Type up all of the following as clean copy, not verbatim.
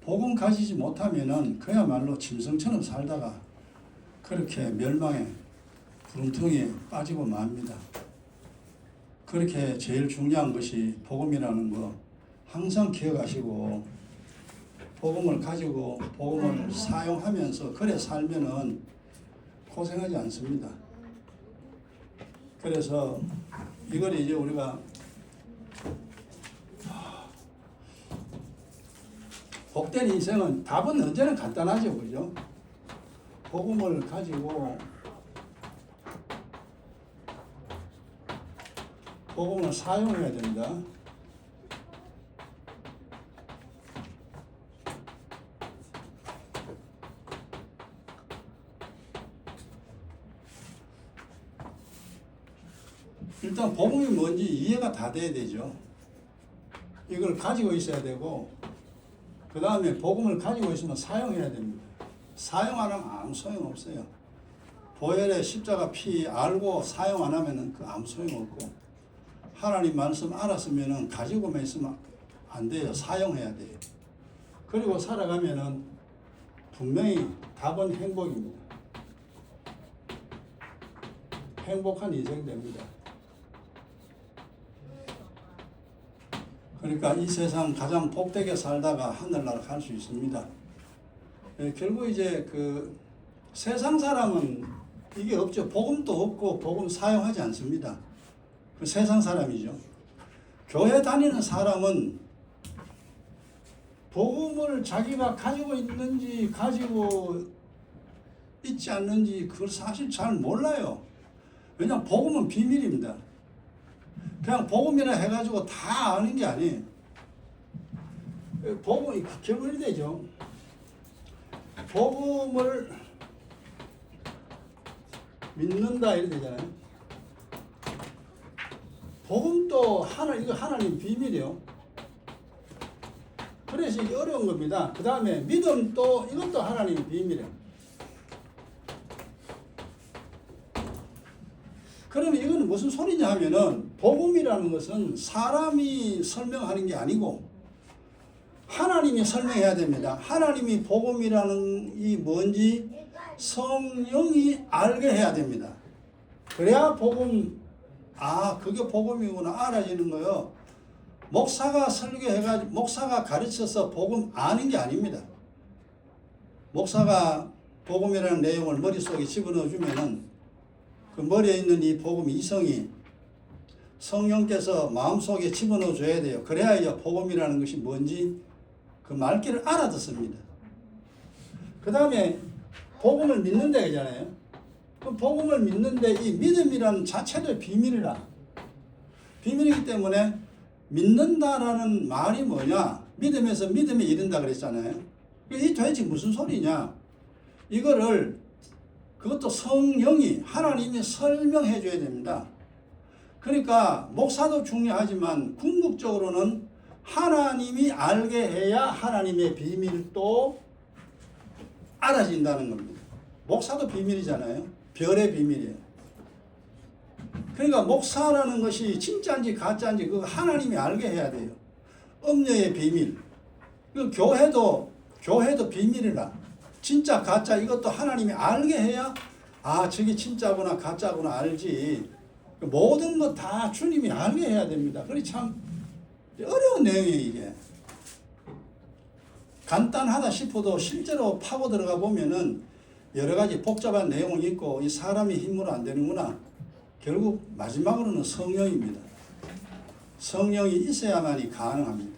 복음 가지지 못하면은 그야말로 짐승처럼 살다가 그렇게 멸망에 구름통에 빠지고 맙니다. 그렇게 제일 중요한 것이 복음이라는 거 항상 기억하시고, 복음을 가지고 복음을 사용하면서 그래 살면은 고생하지 않습니다. 그래서 이걸 이제 우리가 복된 인생은 답은 언제나 간단하죠, 그죠? 복음을 가지고 복음을 사용해야 됩니다. 일단 복음이 뭔지 이해가 다 돼야 되죠. 이걸 가지고 있어야 되고, 그 다음에 복음을 가지고 있으면 사용해야 됩니다. 사용 안 하면 아무 소용 없어요. 보혈의 십자가 피 알고 사용 안 하면은 그 아무 소용 없고, 하나님 말씀 알았으면은 가지고만 있으면 안 돼요. 사용해야 돼요. 그리고 살아가면은 분명히 답은 행복입니다. 행복한 인생 됩니다. 그러니까 이 세상 가장 복되게 살다가 하늘나라 갈 수 있습니다. 결국 이제 그 세상 사람은 이게 없죠. 복음도 없고 복음 사용하지 않습니다. 그 세상 사람이죠. 교회 다니는 사람은 복음을 자기가 가지고 있는지 가지고 있지 않는지 그걸 사실 잘 몰라요. 왜냐하면 복음은 비밀입니다. 그냥 복음이라 해가지고 다 아는 게 아니에요. 복음이 결론이 되죠. 복음을 믿는다 이래 되잖아요. 복음도 이거 하나님 비밀이요. 그래서 이게 어려운 겁니다. 그 다음에 믿음도 이것도 하나님 비밀이에요. 그러면 이거는 무슨 소리냐 하면은 복음이라는 것은 사람이 설명하는 게 아니고 하나님이 설명해야 됩니다. 하나님이 복음이라는 이 뭔지 성령이 알게 해야 됩니다. 그래야 복음, 그게 복음이구나 알아지는 거요. 목사가 설교해가지고 목사가 가르쳐서 복음 아는 게 아닙니다. 목사가 복음이라는 내용을 머릿속에 집어넣어 주면은 그 머리에 있는 이 복음 이성이 성령께서 마음속에 집어넣어 줘야 돼요. 그래야 이제 복음이라는 것이 뭔지 그 말귀를 알아듣습니다. 그 다음에 복음을 믿는다 하잖아요. 그 복음을 믿는데 이 믿음이라는 자체도 비밀이라. 비밀이기 때문에 믿는다라는 말이 뭐냐? 믿음에서 믿음에 이른다 그랬잖아요. 이 도대체 무슨 소리냐? 그것도 성령이 하나님이 설명해 줘야 됩니다. 그러니까 목사도 중요하지만 궁극적으로는 하나님이 알게 해야 하나님의 비밀도 알아진다는 겁니다. 목사도 비밀이잖아요. 별의 비밀이에요. 그러니까 목사라는 것이 진짜인지 가짜인지 그거 하나님이 알게 해야 돼요. 음녀의 비밀. 그 교회도 비밀이라. 진짜 가짜 이것도 하나님이 알게 해야 저게 진짜구나 가짜구나 알지. 모든 것 다 주님이 알게 해야 됩니다. 그래 참 어려운 내용이에요 이게. 간단하다 싶어도 실제로 파고 들어가 보면은 여러 가지 복잡한 내용이 있고 이 사람이 힘으로 안 되는구나. 결국 마지막으로는 성령입니다. 성령이 있어야만이 가능합니다.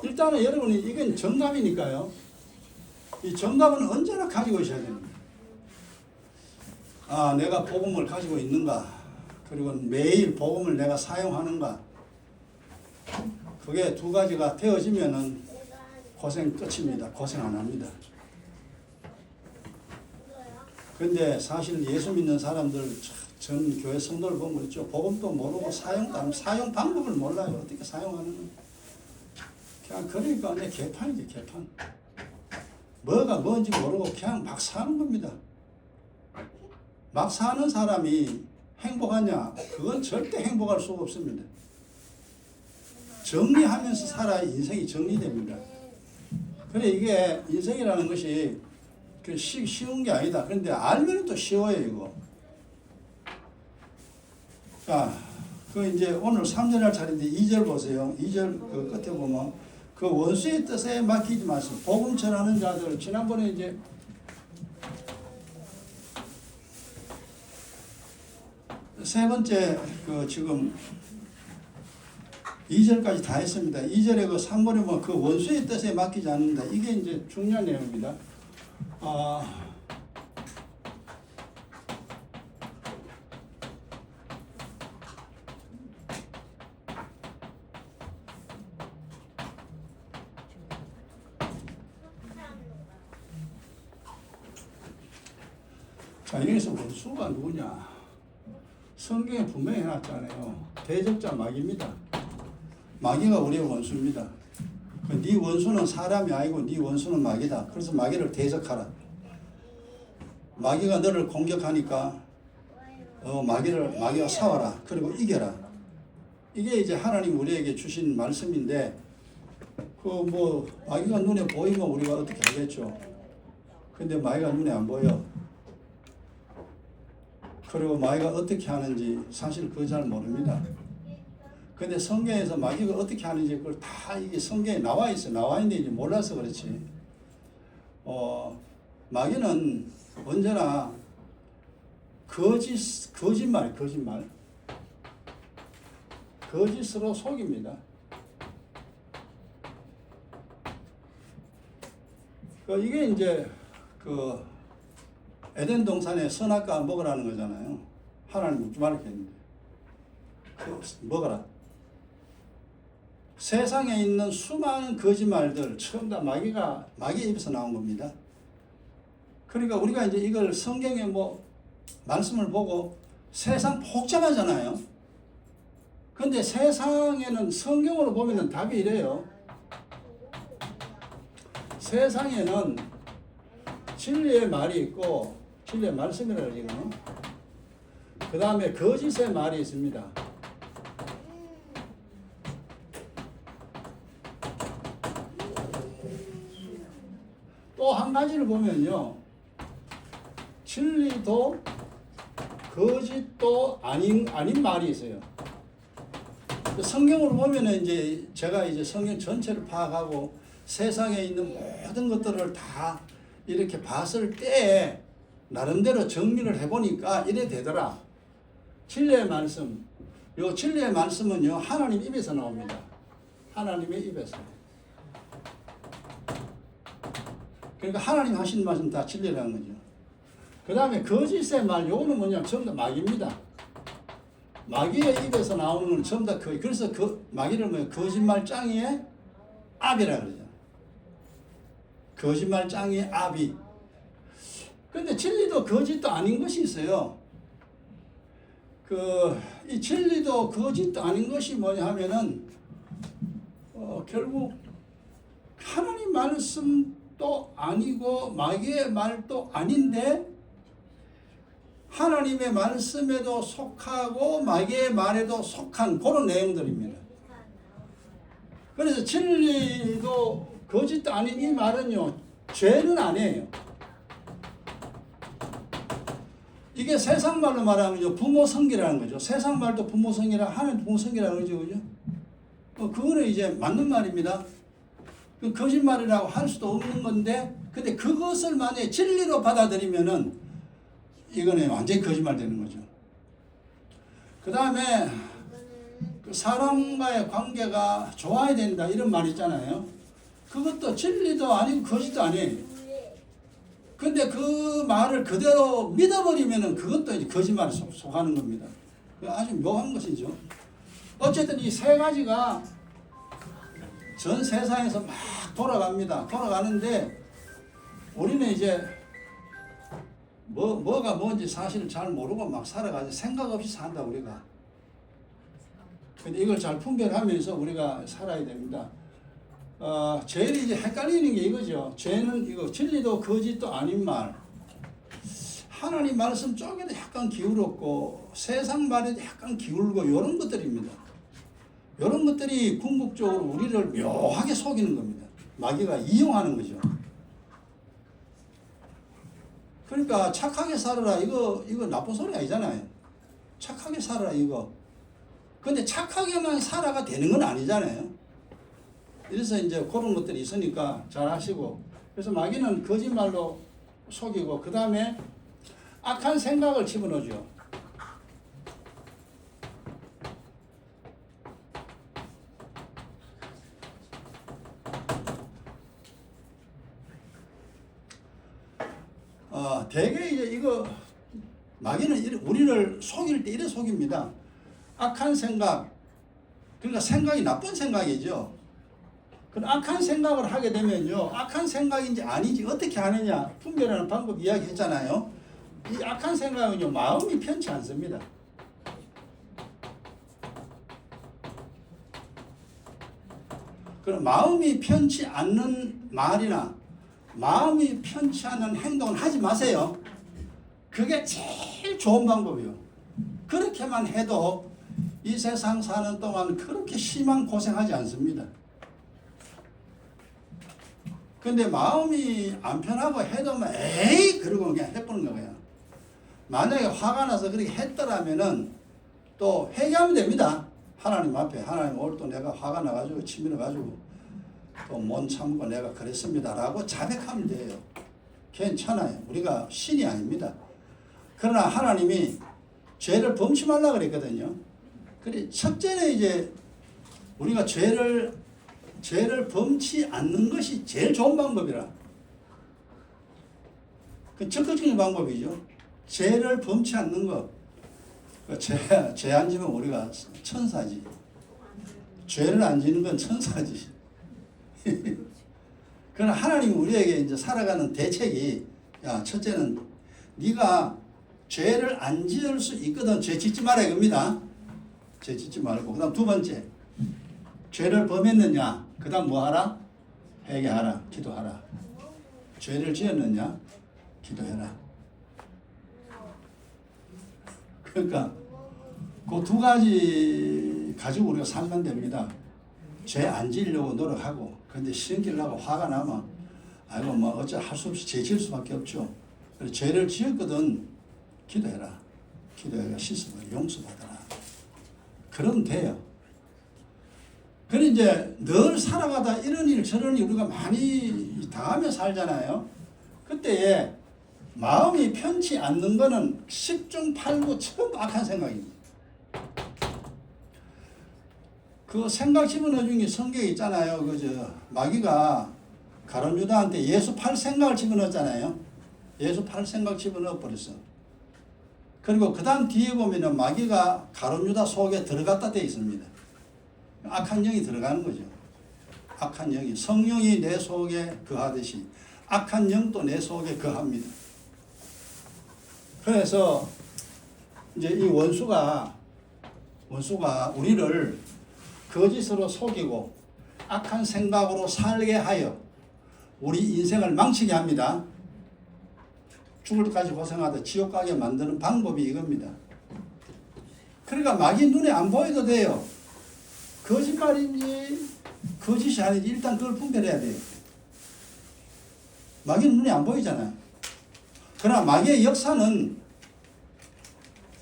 일단은 여러분이 이건 정답이니까요. 이 정답은 언제나 가지고 있어야 됩니다. 내가 복음을 가지고 있는가? 그리고 매일 복음을 내가 사용하는가? 그게 두 가지가 되어지면은 고생 끝입니다. 고생 안 합니다. 근데 사실 예수 믿는 사람들 전 교회 성도를 보면 있죠. 복음도 모르고 사용 방법을 몰라요. 어떻게 사용하는 그냥 그러니까 내 개판이지 개판. 뭐가 뭔지 모르고 그냥 막 사는 겁니다. 막 사는 사람이 행복하냐? 그건 절대 행복할 수가 없습니다. 정리하면서 살아야 인생이 정리됩니다. 그래 이게 인생이라는 것이 쉬운 게 아니다. 그런데 알면 또 쉬워요 이거. 자, 그 이제 오늘 3절할 차례인데 2절 보세요. 2절 그 끝에 보면 그 원수의 뜻에 맡기지 마시고 복음 전하는 자들. 지난번에 이제 세 번째 그 지금 2절까지 다 했습니다. 2절에 그 3번에 뭐 그 원수의 뜻에 맡기지 않는다. 이게 이제 중요한 내용입니다. 자, 여기서 원수가 누구냐? 성경에 분명히 해놨잖아요. 대적자 마귀입니다. 마귀가 우리의 원수입니다. 네 원수는 사람이 아니고 네 원수는 마귀다. 그래서 마귀를 대적하라. 마귀가 너를 공격하니까 마귀와 싸워라. 그리고 이겨라. 이게 이제 하나님 우리에게 주신 말씀인데 그 뭐 마귀가 눈에 보이면 우리가 어떻게 하겠죠. 근데 마귀가 눈에 안 보여. 그리고 마귀가 어떻게 하는지 사실 그거 잘 모릅니다. 근데 성경에서 마귀가 어떻게 하는지 그걸 다 이게 성경에 나와 있어. 나와 있는데 이제 몰라서 그렇지. 마귀는 언제나 거짓말. 거짓으로 속입니다. 이게 이제 그 에덴 동산에 선악과 먹으라는 거잖아요. 하나님 먹지 말라 했는데 먹어라. 세상에 있는 수많은 거짓말들 처음 다 마귀의 입에서 나온 겁니다. 그러니까 우리가 이제 이걸 성경에 뭐 말씀을 보고 세상 복잡하잖아요. 근데 세상에는 성경으로 보면은 답이 이래요. 세상에는 진리의 말이 있고 진리의 말씀이라고 지금. 그 다음에 거짓의 말이 있습니다. 또 한 가지를 보면요. 진리도 거짓도 아닌 말이 있어요. 성경으로 보면은 이제 제가 이제 성경 전체를 파악하고 세상에 있는 모든 것들을 다 이렇게 봤을 때 나름대로 정리를 해보니까 이래 되더라. 진리의 말씀. 요 진리의 말씀은요, 하나님 입에서 나옵니다. 하나님의 입에서. 그러니까 하나님 하신 말씀 다 진리라는 거죠. 그 다음에 거짓의 말, 요거는 뭐냐면 전부 다 마귀입니다. 마귀의 입에서 나오는 건 전부 다 그래서 그 마귀를 뭐예요? 거짓말짱이의 아비라 그러죠. 거짓말짱이의 아비. 근데 진리도 거짓도 아닌 것이 있어요. 이 진리도 거짓도 아닌 것이 뭐냐 하면은, 결국 하나님 말씀도 아니고 마귀의 말도 아닌데 하나님의 말씀에도 속하고 마귀의 말에도 속한 그런 내용들입니다. 그래서 진리도 거짓도 아닌 이 말은요, 죄는 아니에요. 이게 세상 말로 말하면요, 부모 성기라는 거죠. 세상 말도 부모 성기라, 하나님 부모 성기라는 거죠. 그죠? 그거는 이제 맞는 말입니다. 거짓말이라고 할 수도 없는 건데, 근데 그것을 만약에 진리로 받아들이면은, 이거는 완전히 거짓말 되는 거죠. 그 다음에, 사람과의 관계가 좋아야 된다, 이런 말 있잖아요. 그것도 진리도 아니고 거짓도 아니에요. 근데 그 말을 그대로 믿어버리면은 그것도 이제 거짓말에 속하는 겁니다. 아주 묘한 것이죠. 어쨌든 이 세 가지가 전 세상에서 막 돌아갑니다. 돌아가는데 우리는 이제 뭐가 뭔지 사실 잘 모르고 막 살아가지 생각 없이 산다 우리가. 근데 이걸 잘 분별하면서 우리가 살아야 됩니다. 제일 이제 헷갈리는 게 이거죠. 죄는 이거 진리도 거짓도 아닌 말. 하나님 말씀 쪽에도 약간 기울었고 세상 말에도 약간 기울고 이런 것들입니다. 이런 것들이 궁극적으로 우리를 묘하게 속이는 겁니다. 마귀가 이용하는 거죠. 그러니까 착하게 살아라 이거 나쁜 소리 아니잖아요. 착하게 살아라 이거. 근데 착하게만 살아가 되는 건 아니잖아요. 그래서 이제 그런 것들이 있으니까 잘 하시고. 그래서 마귀는 거짓말로 속이고 그 다음에 악한 생각을 집어넣죠. 대개 이제 이거 마귀는 우리를 속일 때 이래 속입니다. 악한 생각, 그러니까 생각이 나쁜 생각이죠. 그럼 악한 생각을 하게 되면요, 악한 생각인지 아닌지 어떻게 하느냐 분별하는 방법 이야기했잖아요. 이 악한 생각은요, 마음이 편치 않습니다. 그럼 마음이 편치 않는 말이나 마음이 편치 않은 행동은 하지 마세요. 그게 제일 좋은 방법이에요. 그렇게만 해도 이 세상 사는 동안 그렇게 심한 고생하지 않습니다. 근데 마음이 안 편하고 해도 에이 그러고 그냥 해보는 거예요. 만약에 화가 나서 그렇게 했더라면은 또 회개하면 됩니다. 하나님 앞에 하나님 오늘 또 내가 화가 나가지고 치밀어가지고 또 못 참고 내가 그랬습니다라고 자백하면 돼요. 괜찮아요. 우리가 신이 아닙니다. 그러나 하나님이 죄를 범치 말라 그랬거든요. 그래 첫째는 이제 우리가 죄를 범치 않는 것이 제일 좋은 방법이라. 그 적극적인 방법이죠. 죄를 범치 않는 것. 죄 안 지면 우리가 천사지. 죄를 안 지는 건 천사지. 그러나 하나님이 우리에게 이제 살아가는 대책이, 야, 첫째는 네가 죄를 안 지을 수 있거든. 죄 짓지 말아야 겁니다. 죄 짓지 말고. 그 다음 두 번째, 죄를 범했느냐? 그 다음 뭐 하라? 회개하라. 기도하라. 죄를 지었느냐? 기도해라. 그러니까 그 두 가지 가지고 우리가 살면 됩니다. 죄 안 지으려고 노력하고, 근데 신기려고 화가 나면 아이고 뭐 어째 할 수 없이 죄 지을 수밖에 없죠. 그래서 죄를 지었거든 기도해라. 기도해라. 씻음을 용서받아라. 그러면 돼요. 그래 이제 늘 살아가다 이런 일 저런 일 우리가 많이 당하며 살잖아요. 그때에 마음이 편치 않는 거는 10중 8구 전부 악한 생각입니다. 그 생각 집어넣어 준 게 성경에 있잖아요. 마귀가 가룟 유다한테 예수 팔 생각을 집어넣었잖아요. 예수 팔 생각 집어넣어 버렸어. 그리고 그 다음 뒤에 보면은 마귀가 가룟 유다 속에 들어갔다 돼 있습니다. 악한 영이 들어가는 거죠. 악한 영이, 성령이 내 속에 거하듯이 악한 영도 내 속에 거합니다. 그래서 이제 이 원수가 우리를 거짓으로 속이고 악한 생각으로 살게 하여 우리 인생을 망치게 합니다. 죽을 때까지 고생하다 지옥 가게 만드는 방법이 이겁니다. 그러니까 마귀 눈에 안 보여도 돼요. 거짓말인지 거짓이 아닌지 일단 그걸 분별해야 돼요. 마귀는 눈에 안 보이잖아요. 그러나 마귀의 역사는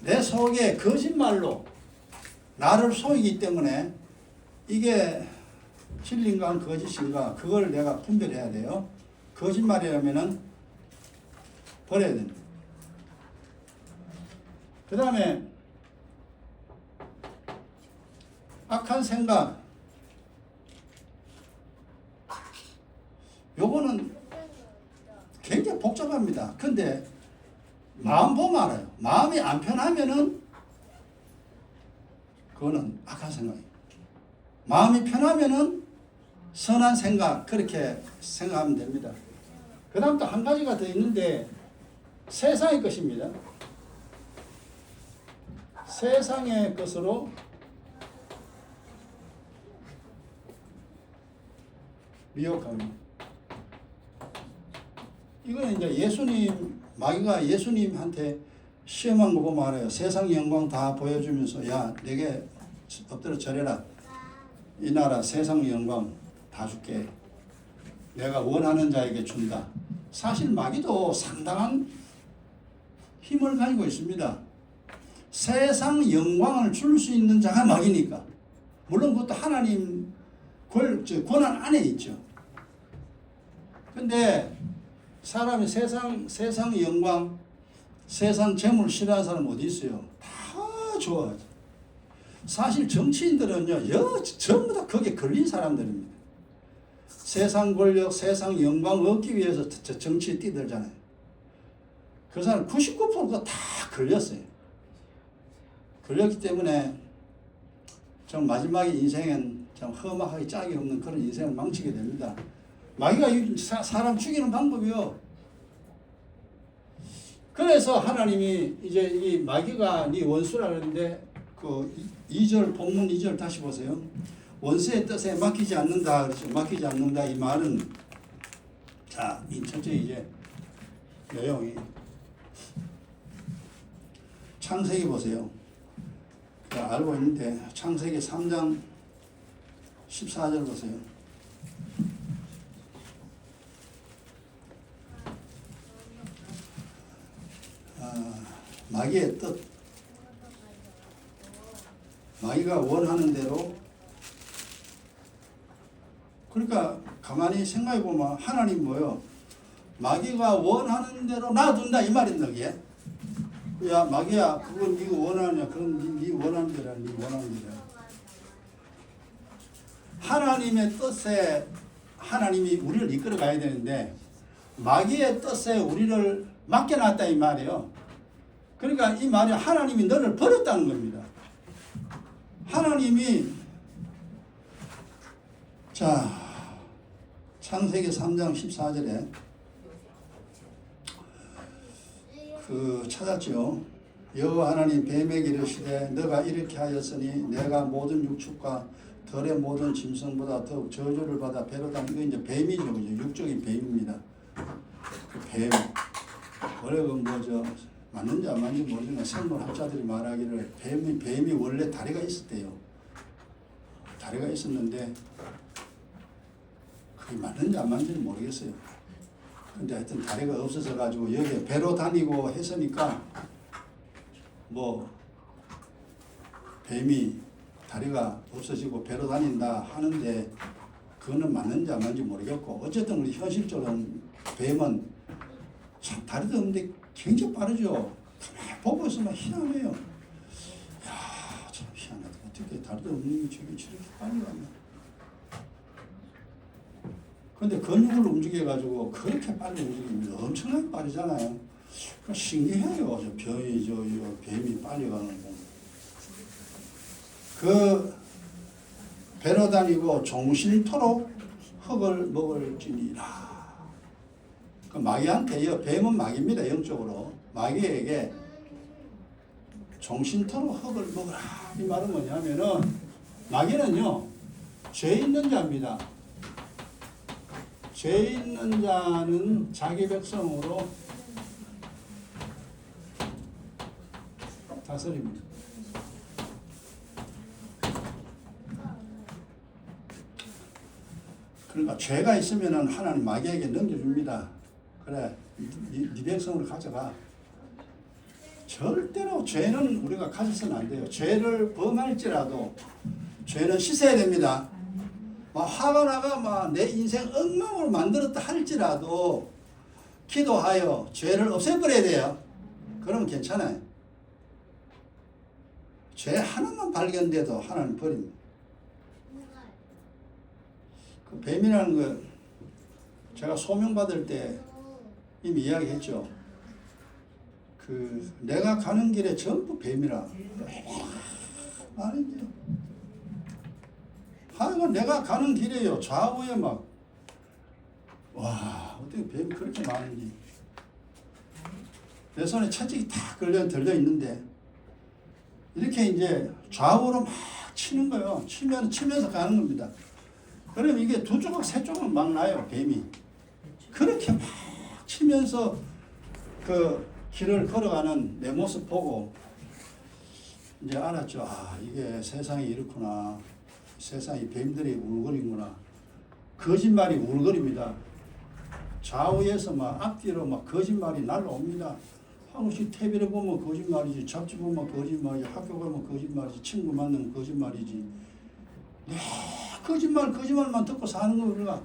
내 속에 거짓말로 나를 속이기 때문에 이게 진리인가 거짓인가 그걸 내가 분별해야 돼요. 거짓말이라면은 버려야 됩니다. 그 다음에 악한 생각, 요거는 굉장히 복잡합니다. 근데 마음 보면 알아요. 마음이 안 편하면은 그거는 악한 생각이에요. 마음이 편하면은 선한 생각, 그렇게 생각하면 됩니다. 그 다음 또 한 가지가 더 있는데 세상의 것입니다. 세상의 것으로 미혹합니다. 이거는 이제 마귀가 예수님한테 시험한 거 보면 알아요. 세상 영광 다 보여주면서 야, 내게 엎드려 절해라. 이 나라 세상 영광 다 줄게. 내가 원하는 자에게 준다. 사실 마귀도 상당한 힘을 가지고 있습니다. 세상 영광을 줄 수 있는 자가 마귀니까. 물론 그것도 하나님 권한 안에 있죠. 근데 사람이 세상 영광, 세상 재물 싫어하는 사람 어디 있어요? 다 좋아하죠. 사실 정치인들은요, 전부 다 거기에 걸린 사람들입니다. 세상 권력, 세상 영광 얻기 위해서 정치에 뛰들잖아요. 그 사람 99%가 다 걸렸어요. 걸렸기 때문에 좀 마지막에 인생은 좀 험악하게 짝이 없는 그런 인생을 망치게 됩니다. 마귀가 사람 죽이는 방법이요. 그래서 하나님이 이제 이 마귀가 네 원수라 그러는데 그 2절 본문 2절 다시 보세요. 원수의 뜻에 맡기지 않는다 그렇죠. 맡기지 않는다 이 말은 자, 이 첫째 이제 내용이 창세기 보세요. 알고 있는데 창세기 3장 14절 보세요. 마귀의 뜻, 마귀가 원하는 대로. 그러니까 가만히 생각해 보면 하나님 뭐요? 마귀가 원하는 대로 놔둔다 이 말인다 그게. 야 마귀야 그건 네가 원하냐? 그건 네 원하는 대로 네 원하는 대로. 하나님의 뜻에 하나님이 우리를 이끌어 가야 되는데 마귀의 뜻에 우리를 맡겨놨다 이 말이에요. 그러니까 이 말이 하나님이 너를 버렸다는 겁니다. 하나님이 자 창세기 3장 14절에 찾았죠. 여호와 하나님 뱀에게 이르시되 너가 이렇게 하였으니 내가 모든 육축과 들의 모든 짐승보다 더욱 저주를 받아 배로 당. 이거 이제 뱀이죠, 그죠? 육적인 뱀입니다. 그 뱀 원래 그 뭐죠? 맞는지 안 맞는지 모르지만 생물학자들이 말하기를 뱀이 원래 다리가 있었대요. 다리가 있었는데 그게 맞는지 안 맞는지는 모르겠어요. 근데 하여튼 다리가 없어져 가지고 여기에 배로 다니고 했으니까 뭐 뱀이 다리가 없어지고 배로 다닌다 하는데 그거는 맞는지 안 맞는지 모르겠고 어쨌든 우리 현실적으로는 뱀은 참 다리도 없는데 굉장히 빠르죠. 가만히 보고 있으면 희한해요. 야, 참 희한하다. 어떻게 다리도 없는 게 저렇게 빨리 갔나. 근데 근육을 움직여가지고 그렇게 빨리 움직입니다. 엄청나게 빠르잖아요. 신기해요. 뱀이 빨리 가는 거. 그 배로 다니고 종실토록 흙을 먹을지니라. 그 마귀한테요. 뱀은 마귀입니다. 영적으로. 마귀에게 종신토록 흙을 먹으라. 이 말은 뭐냐면은 마귀는요. 죄 있는 자입니다. 죄 있는 자는 자기 백성으로 다스립니다. 그러니까 죄가 있으면 하나님 마귀에게 넘겨줍니다. 그래, 네 백성으로 가져가. 절대로 죄는 우리가 가져서는 안 돼요. 죄를 범할지라도 죄는 씻어야 됩니다. 막 화가 나가 막 내 인생 엉망으로 만들었다 할지라도 기도하여 죄를 없애버려야 돼요. 그러면 괜찮아요. 죄 하나만 발견돼도 하나님 버립니다. 그 뱀이라는 거 제가 소명받을 때 이미 이야기했죠. 그 내가 가는 길에 전부 뱀이라 아니죠. 하여간 내가 가는 길에요. 좌우에 막 와 어떻게 뱀이 그렇게 많은지. 내 손에 채찍이 다 들려 있는데 이렇게 이제 좌우로 막 치는 거예요. 치면서 가는 겁니다. 그럼 이게 두 조각 세 조각 막 나요. 뱀이 그렇게 막 치면서 그 길을 걸어가는 내 모습 보고 이제 알았죠. 아 이게 세상이 이렇구나. 세상에 뱀들이 울거리구나. 거짓말이 울거립니다. 좌우에서 막 앞뒤로 막 거짓말이 날라옵니다. 한국식 TV를 보면 거짓말이지, 잡지 보면 거짓말이지, 학교 가면 거짓말이지, 친구 만나면 거짓말이지. 거짓말만 듣고 사는 거구나.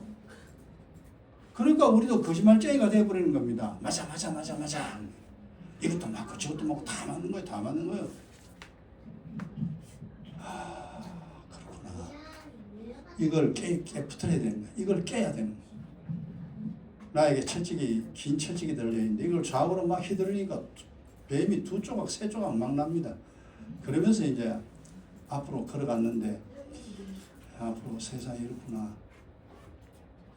그러니까 우리도 거짓말쟁이가 돼버리는 겁니다. 맞아. 이것도 맞고 저것도 맞고 다 맞는 거예요. 다 맞는 거예요. 그렇구나. 이걸 붙어야 되는 거야. 이걸 깨야 되는 거야. 나에게 긴 철칙이 들려있는데 이걸 좌우로 막 휘두르니까 뱀이 2조각, 3조각 막 납니다. 그러면서 이제 앞으로 걸어갔는데 앞으로 세상이 이렇구나.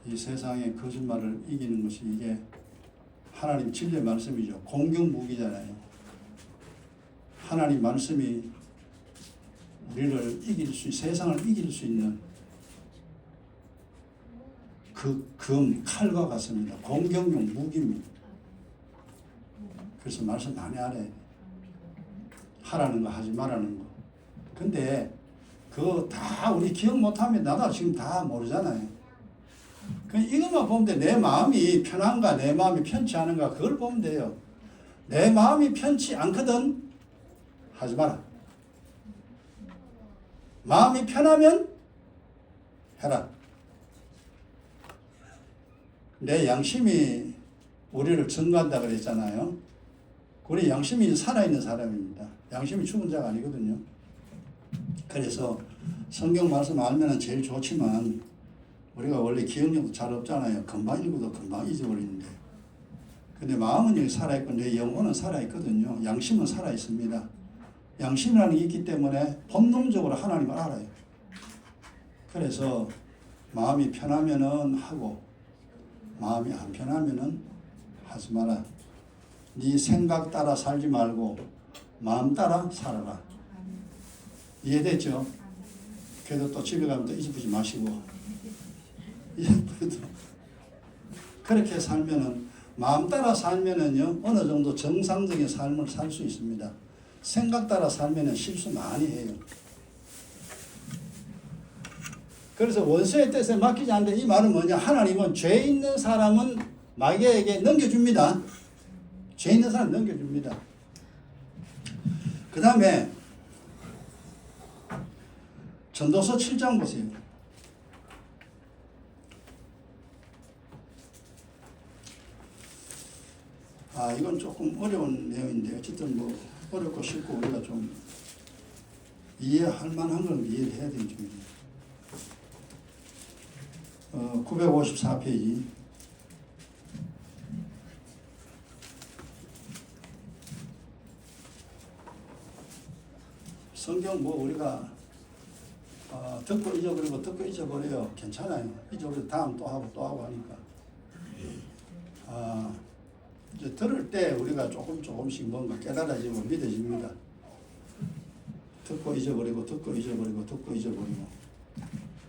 이 세상의 거짓말을 이기는 것이 이게 하나님 진리의 말씀이죠. 공경 무기잖아요. 하나님 말씀이 우리를 세상을 이길 수 있는 그 칼과 같습니다. 공격용 무기입니다. 그래서 말씀 많이 알아야 돼. 하라는 거 하지 말라는 거. 근데 그거 다 우리 기억 못하면 나도 지금 다 모르잖아요. 그냥 이것만 보면 돼. 내 마음이 편한가 내 마음이 편치 않은가 그걸 보면 돼요. 내 마음이 편치 않거든 하지 마라. 마음이 편하면 해라. 내 양심이 우리를 증거한다 그랬잖아요. 우리 양심이 살아있는 사람입니다. 양심이 죽은 자가 아니거든요. 그래서 성경 말씀 알면 제일 좋지만 우리가 원래 기억력도 잘 없잖아요. 금방 읽어도 금방 잊어버리는데. 근데 마음은 여기 살아있고 내 영혼은 살아있거든요. 양심은 살아있습니다. 양심이라는 게 있기 때문에 본능적으로 하나님을 알아요. 그래서 마음이 편하면은 하고 마음이 안 편하면은 하지 마라. 네 생각 따라 살지 말고 마음 따라 살아라. 이해됐죠? 그래도 또 집에 가면 또 잊어보지 마시고 그렇게 살면은 마음 따라 살면은요 어느 정도 정상적인 삶을 살 수 있습니다. 생각 따라 살면은 실수 많이 해요. 그래서 원수의 뜻에 맡기지 않는데 이 말은 뭐냐? 하나님은 죄 있는 사람은 마귀에게 넘겨줍니다. 죄 있는 사람 넘겨줍니다. 그 다음에 전도서 7장 보세요. 이건 조금 어려운 내용인데 어쨌든 뭐 어렵고 쉽고 우리가 좀 이해할 만한 걸 이해를 해야 되는 중입니다. 954페이지. 성경 뭐 우리가 듣고 잊어버리고 듣고 잊어버려요. 괜찮아요. 잊어버려 다음 또 하고 하니까. 이제 들을 때 우리가 조금씩 뭔가 깨달아지고 믿어집니다. 듣고 잊어버리고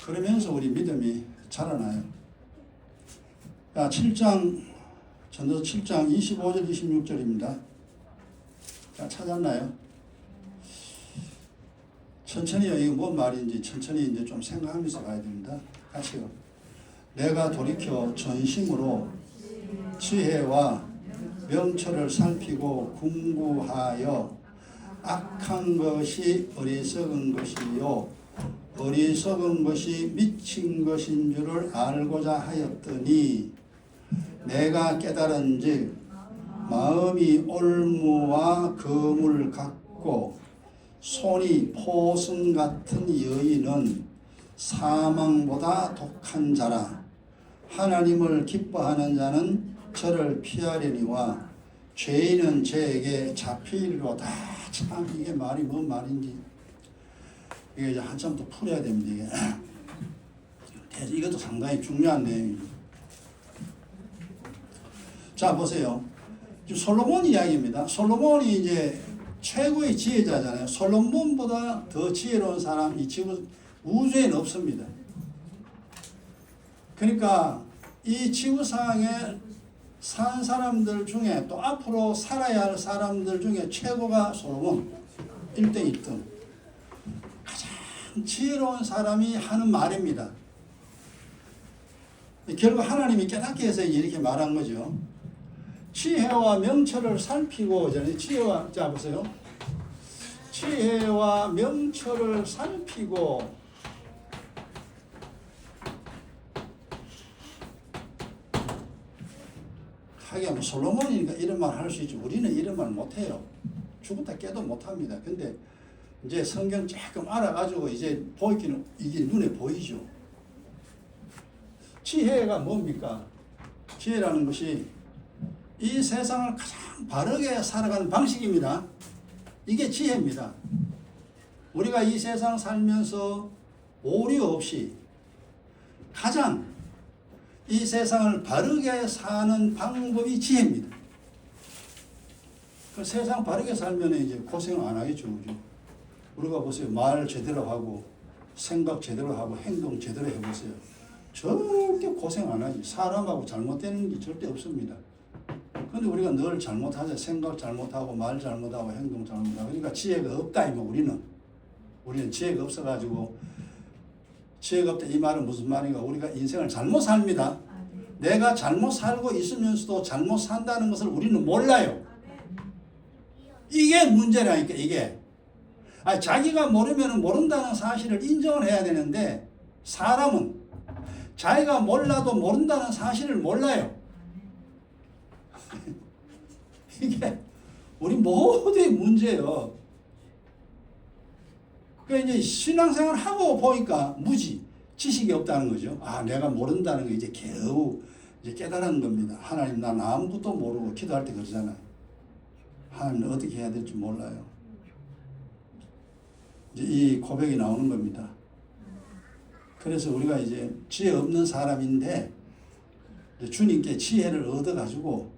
그러면서 우리 믿음이 자라나요. 7장 전도서 7장 25절 26절입니다. 자, 찾았나요? 천천히요. 이거 뭔 말인지 천천히 이제 좀 생각하면서 가야 됩니다. 같이요. 내가 돌이켜 전심으로 지혜와 명철을 살피고 궁구하여 악한 것이 어리석은 것이요 어리석은 것이 미친 것인 줄을 알고자 하였더니 내가 깨달은즉 마음이 올무와 거물 같고 손이 포승 같은 여인은 사망보다 독한 자라. 하나님을 기뻐하는 자는 저를 피하려니와 죄인은 저에게 잡히리로다. 참 이게 말이 뭔 말인지 이게 이제 한참 더 풀어야 됩니다. 이게 이것도 상당히 중요한 내용입니다. 자 보세요. 지금 솔로몬 이야기입니다. 솔로몬이 이제 최고의 지혜자잖아요. 솔로몬보다 더 지혜로운 사람 이 지구 우주에는 없습니다. 그러니까 이 지구상에 산 사람들 중에 또 앞으로 살아야 할 사람들 중에 최고가 솔로몬 1등 2등 가장 참 지혜로운 사람이 하는 말입니다. 결국 하나님이 깨닫게 해서 이렇게 말한 거죠. 지혜와 명철을 살피고, 지혜와, 자 보세요. 지혜와 명철을 살피고 하긴 뭐 솔로몬이니까 이런 말 할 수 있지. 우리는 이런 말 못해요. 죽었다 깨도 못합니다. 근데 이제 성경 조금 알아가지고 이제 보이기는 이게 눈에 보이죠. 지혜가 뭡니까? 지혜라는 것이 이 세상을 가장 바르게 살아가는 방식입니다. 이게 지혜입니다. 우리가 이 세상 살면서 오류 없이 가장 이 세상을 바르게 사는 방법이 지혜입니다. 그 세상 바르게 살면 이제 고생 안 하겠죠. 그죠? 우리가 보세요. 말 제대로 하고, 생각 제대로 하고, 행동 제대로 해보세요. 절대 고생 안 하지. 사람하고 잘못되는 게 절대 없습니다. 근데 우리가 늘 잘못하자. 생각 잘못하고, 말 잘못하고, 행동 잘못하고. 그러니까 지혜가 없다. 우리는 지혜가 없어가지고, 지혜가 없다. 이 말은 무슨 말인가? 우리가 인생을 잘못 삽니다. 내가 잘못 살고 있으면서도 잘못 산다는 것을 우리는 몰라요. 이게 문제라니까, 이게. 아니, 자기가 모르면 모른다는 사실을 인정을 해야 되는데, 사람은 자기가 몰라도 모른다는 사실을 몰라요. 이게 우리 모두의 문제예요. 그러니까 이제 신앙생활 하고 보니까 무지, 지식이 없다는 거죠. 아, 내가 모른다는 거 이제 겨우 이제 깨달은 겁니다. 하나님, 난 아무것도 모르고 기도할 때 그러잖아요. 하나님, 어떻게 해야 될지 몰라요. 이제 이 고백이 나오는 겁니다. 그래서 우리가 이제 지혜 없는 사람인데 이제 주님께 지혜를 얻어가지고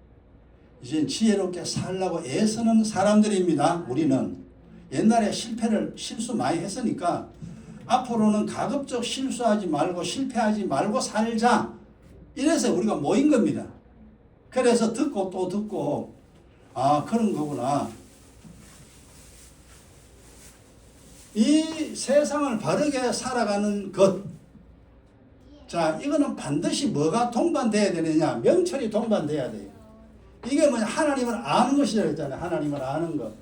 이제 지혜롭게 살려고 애쓰는 사람들입니다. 우리는 옛날에 실수 많이 했으니까 앞으로는 가급적 실수하지 말고 실패하지 말고 살자. 이래서 우리가 모인 겁니다. 그래서 듣고 또 듣고, 아, 그런 거구나. 이 세상을 바르게 살아가는 것. 자, 이거는 반드시 뭐가 동반돼야 되느냐? 명철이 동반돼야 돼요. 이게 뭐냐? 하나님을 아는 것이라고 했잖아요. 하나님을 아는 것.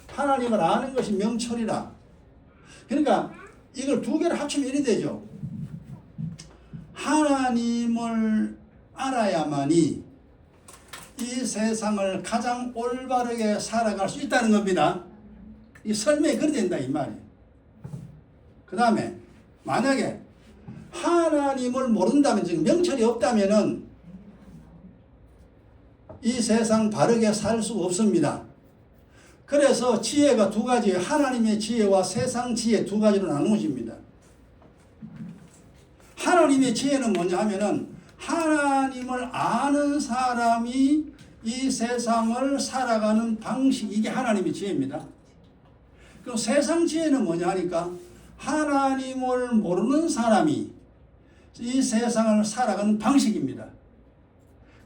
하나님을 아는 것이 명철이라. 그러니까 이걸 두 개를 합치면 이리 되죠. 하나님을 알아야만이 이 세상을 가장 올바르게 살아갈 수 있다는 겁니다. 이 설명이 그래 된다 이 말이에요. 그 다음에 만약에 하나님을 모른다면, 지금 명철이 없다면은 이 세상 바르게 살 수 없습니다. 그래서 지혜가 두 가지, 하나님의 지혜와 세상 지혜 두 가지로 나누어집니다. 하나님의 지혜는 뭐냐 하면은 하나님을 아는 사람이 이 세상을 살아가는 방식, 이게 하나님의 지혜입니다. 그럼 세상 지혜는 뭐냐 하니까 하나님을 모르는 사람이 이 세상을 살아가는 방식입니다.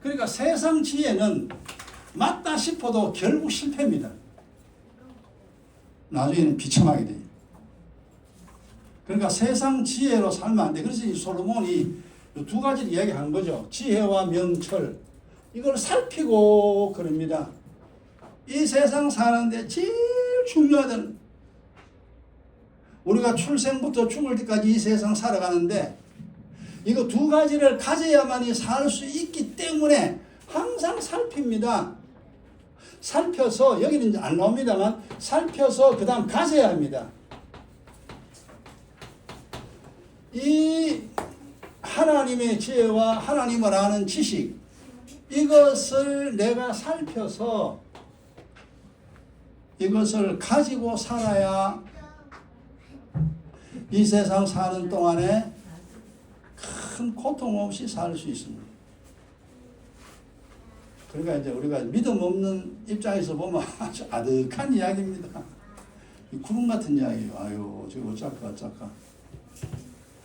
그러니까 세상 지혜는 맞다 싶어도 결국 실패입니다. 나중에는 비참하게 돼요. 그러니까 세상 지혜로 살면 안 돼. 그래서 이 솔로몬이 두 가지를 이야기한 거죠. 지혜와 명철. 이걸 살피고 그럽니다. 이 세상 사는데 제일 중요하던, 우리가 출생부터 죽을 때까지 이 세상 살아가는데 이거 두 가지를 가져야만이 살 수 있기 때문에 항상 살핍니다. 살펴서, 여기는 이제 안 나옵니다만 살펴서 그 다음 가져야 합니다. 이 하나님의 지혜와 하나님을 아는 지식, 이것을 내가 살펴서 이것을 가지고 살아야 이 세상 사는 동안에 큰 고통 없이 살 수 있습니다. 그러니까 이제 우리가 믿음 없는 입장에서 보면 아주 아득한 이야기입니다. 구름 같은 이야기예요. 아유, 저거 어쩔까.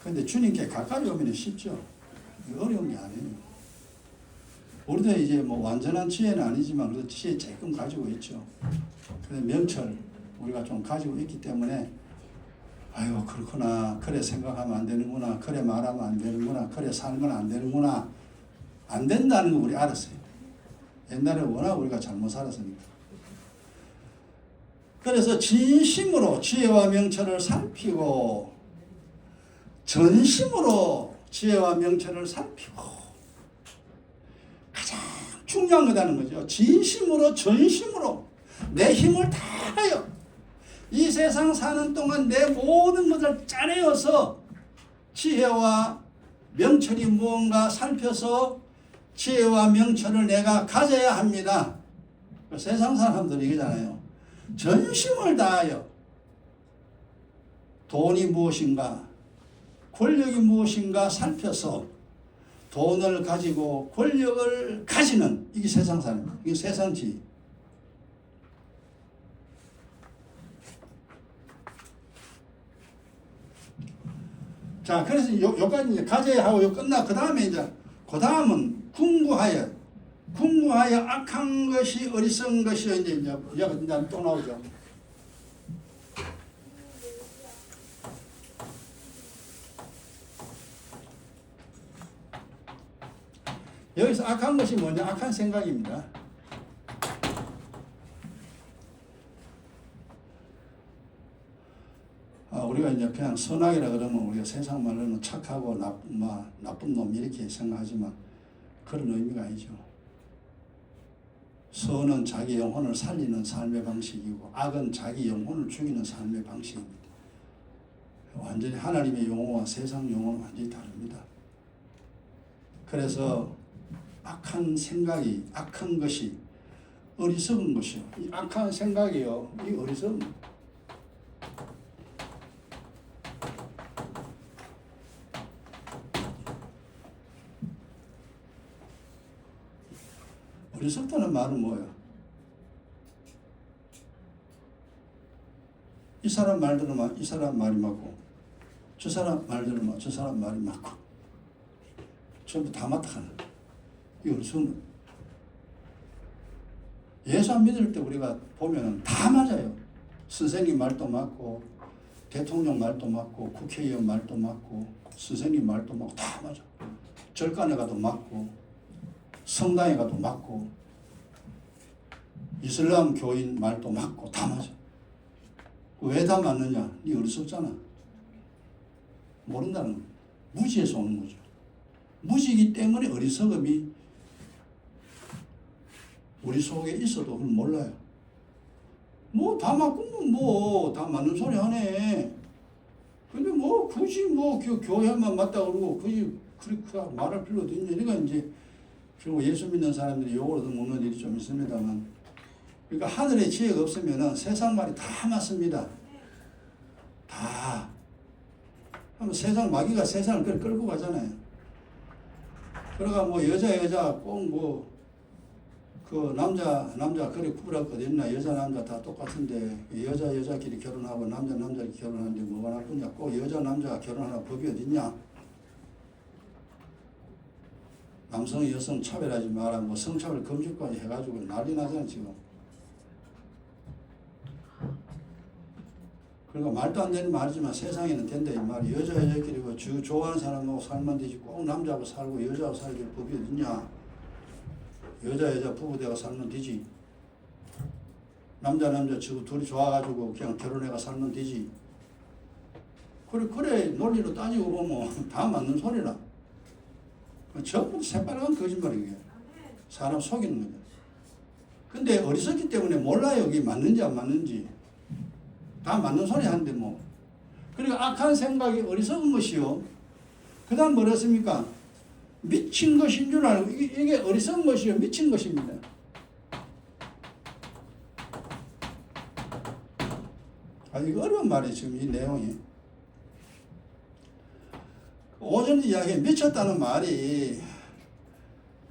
근데 주님께 가까이 오면 쉽죠. 어려운 게 아니에요. 우리도 이제 뭐 완전한 지혜는 아니지만 그래도 지혜 조금 가지고 있죠. 그래서 명철, 우리가 좀 가지고 있기 때문에 아유 그렇구나, 그래 생각하면 안 되는구나, 그래 말하면 안 되는구나, 그래 살면 안 되는구나, 안 된다는 거 우리 알았어요. 옛날에 워낙 우리가 잘못 살았으니까. 그래서 진심으로 지혜와 명철을 살피고 전심으로 지혜와 명철을 살피고, 가장 중요한 거다는 거죠. 진심으로 전심으로 내 힘을 다하여 이 세상 사는 동안 내 모든 것을 짜내어서 지혜와 명철이 무언가 살펴서 지혜와 명철을 내가 가져야 합니다. 세상 사람들이 이거잖아요. 전심을 다하여 돈이 무엇인가, 권력이 무엇인가 살펴서 돈을 가지고 권력을 가지는, 이게 세상 사람, 이게 세상지. 자, 그래서 요까지 이제 가져야 하고 요 끝나. 그 다음에 이제 그 다음은 궁구하여 악한 것이 어리석은 것이 이제 또 나오죠. 여기서 악한 것이 뭐냐? 악한 생각입니다. 우리가 이제 그냥 선악이라 그러면 우리가 세상 말로는 착하고 나쁜 놈 이렇게 생각하지만 그런 의미가 아니죠. 선은 자기 영혼을 살리는 삶의 방식이고 악은 자기 영혼을 죽이는 삶의 방식입니다. 완전히 하나님의 용어와 세상 용어는 완전히 다릅니다. 그래서 악한 생각이, 악한 것이 어리석은 것이요. 이 악한 생각이요, 이 어리석은 어리석다는 말은 뭐예요? 이 사람 말 들으면 이 사람 말이 맞고, 저 사람 말 들으면 저 사람 말이 맞고, 전부 다 맞다 하는. 이 어리석은. 예수 안 믿을 때 우리가 보면 다 맞아요. 선생님 말도 맞고, 대통령 말도 맞고, 국회의원 말도 맞고, 선생님 말도 맞고, 다 맞아. 절간에 가도 맞고, 성당에 가도 맞고, 이슬람 교인 말도 맞고, 다 맞아. 왜 다 맞느냐? 네 어리석잖아. 모른다는 거야. 무지에서 오는 거죠. 무지이기 때문에 어리석음이 우리 속에 있어도 그걸 몰라요. 뭐 다 맞고 다 맞는 소리 하네. 근데 뭐 굳이 교회만 맞다 그러고 굳이 그렇게 말할 필요도 있냐. 그러니까 이제 결국 예수 믿는 사람들이 욕을 얻어먹는 일이 좀 있습니다만, 그러니까 하늘의 지혜가 없으면 세상 말이 다 맞습니다. 다. 세상 마귀가 세상을 끌고 가잖아요. 그러니까 뭐 여자 꼭 그 남자 그래 구분할 것 있나? 여자 남자 다 똑같은데 여자끼리 결혼하고 남자끼리 결혼하는데 뭐가 나쁘냐? 꼭 여자 남자가 결혼하는 법이 어딨냐? 남성 여성 차별하지 마라, 뭐 성차별 금지까지 해가지고 난리 나잖아 지금. 그러니까 말도 안 되는 말이지만 세상에는 된다 이 말이. 여자끼리 좋아하는 사람하고 살면 되지 꼭 남자하고 살고 여자하고 살기 법이 어딨냐? 여자 부부대가 살면 되지. 남자 저 둘이 좋아가지고 그냥 결혼해가 살면 되지. 그래 논리로 따지고 보면 다 맞는 소리라. 전부 새빨간 거짓말이에요. 사람 속이는 거죠. 근데 어리석기 때문에 몰라요. 이게 맞는지 안 맞는지. 다 맞는 소리 하는데 뭐. 그러니까 악한 생각이 어리석은 것이요. 그 다음 뭐랬습니까? 미친 것인 줄 알고, 이게 어리석은 것이요. 미친 것입니다. 이거 어려운 말이에요. 지금 이 내용이. 오전 이야기에 미쳤다는 말이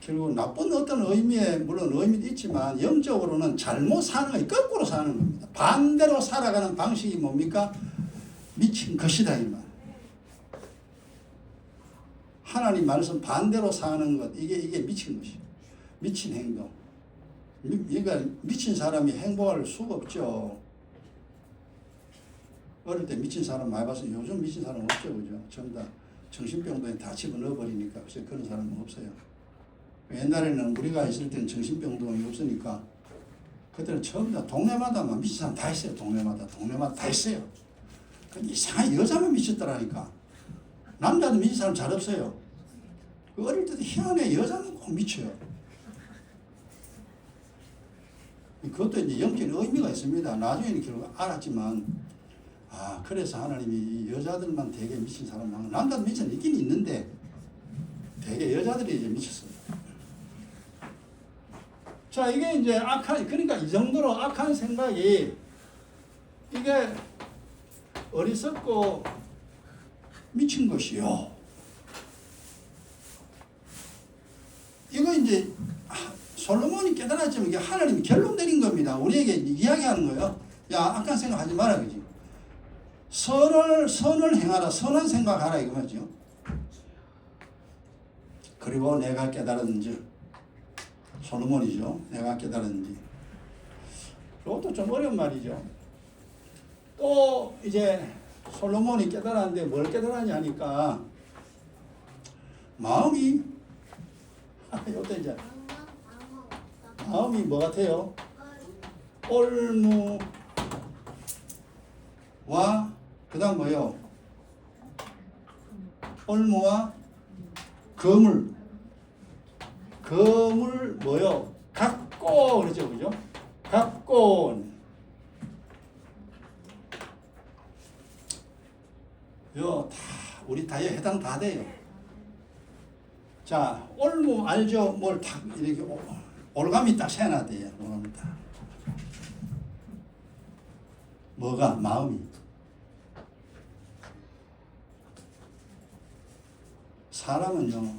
결국 나쁜 어떤 의미에 물론 의미도 있지만 영적으로는 잘못 사는 거예요. 거꾸로 사는 겁니다. 반대로 살아가는 방식이 뭡니까? 미친 것이다 이 말. 하나님 말씀 반대로 사는 것, 이게 미친 것이에요. 미친 행동. 그러니까 미친 사람이 행복할 수가 없죠. 어릴 때 미친 사람 많이 봤어요. 요즘 미친 사람 없죠, 그죠? 전부 다 정신병동에 다 집어넣어 버리니까 요새 그런 사람은 없어요. 옛날에는 우리가 있을 때는 정신병동이 없으니까 그때는 전부 다 동네마다 막 미친 사람 다 있어요. 동네마다 다 있어요. 근데 이상하게 여자만 미쳤더라니까. 남자도 미친 사람 잘 없어요. 그 어릴 때도 희한해. 여자는 꼭 미쳐요. 그것도 이제 영적인 의미가 있습니다. 나중에는 결국 알았지만, 그래서 하나님이 여자들만 되게 미친 사람 많아. 남자도 미친 있긴 있는데, 되게 여자들이 이제 미쳤어요. 자, 이게 이제 그러니까 이 정도로 악한 생각이, 이게 어리석고 미친 것이요. 이거 이제, 솔로몬이 깨달았지만 이게 하나님이 결론 내린 겁니다. 우리에게 이야기하는 거예요. 야, 악한 생각 하지 마라, 그지? 선을 행하라, 선한 생각하라, 이거 맞죠? 그리고 내가 깨달았는지, 솔로몬이죠. 내가 깨달았는지. 이것도 좀 어려운 말이죠. 또, 이제, 솔로몬이 깨달았는데 뭘 깨달았냐 하니까, 마음이, 이것도 이제, 마음이 뭐 같아요? 올무와 그 다음 뭐요? 올무와 거물 뭐요? 갖고 그러죠, 그죠? 갖고 요 다 우리 다에 해당 다 돼요. 자, 올무 알죠? 뭘 다 이렇게 올감이 딱 세나 돼요. 올감이 딱. 뭐가? 마음이. 사람은요,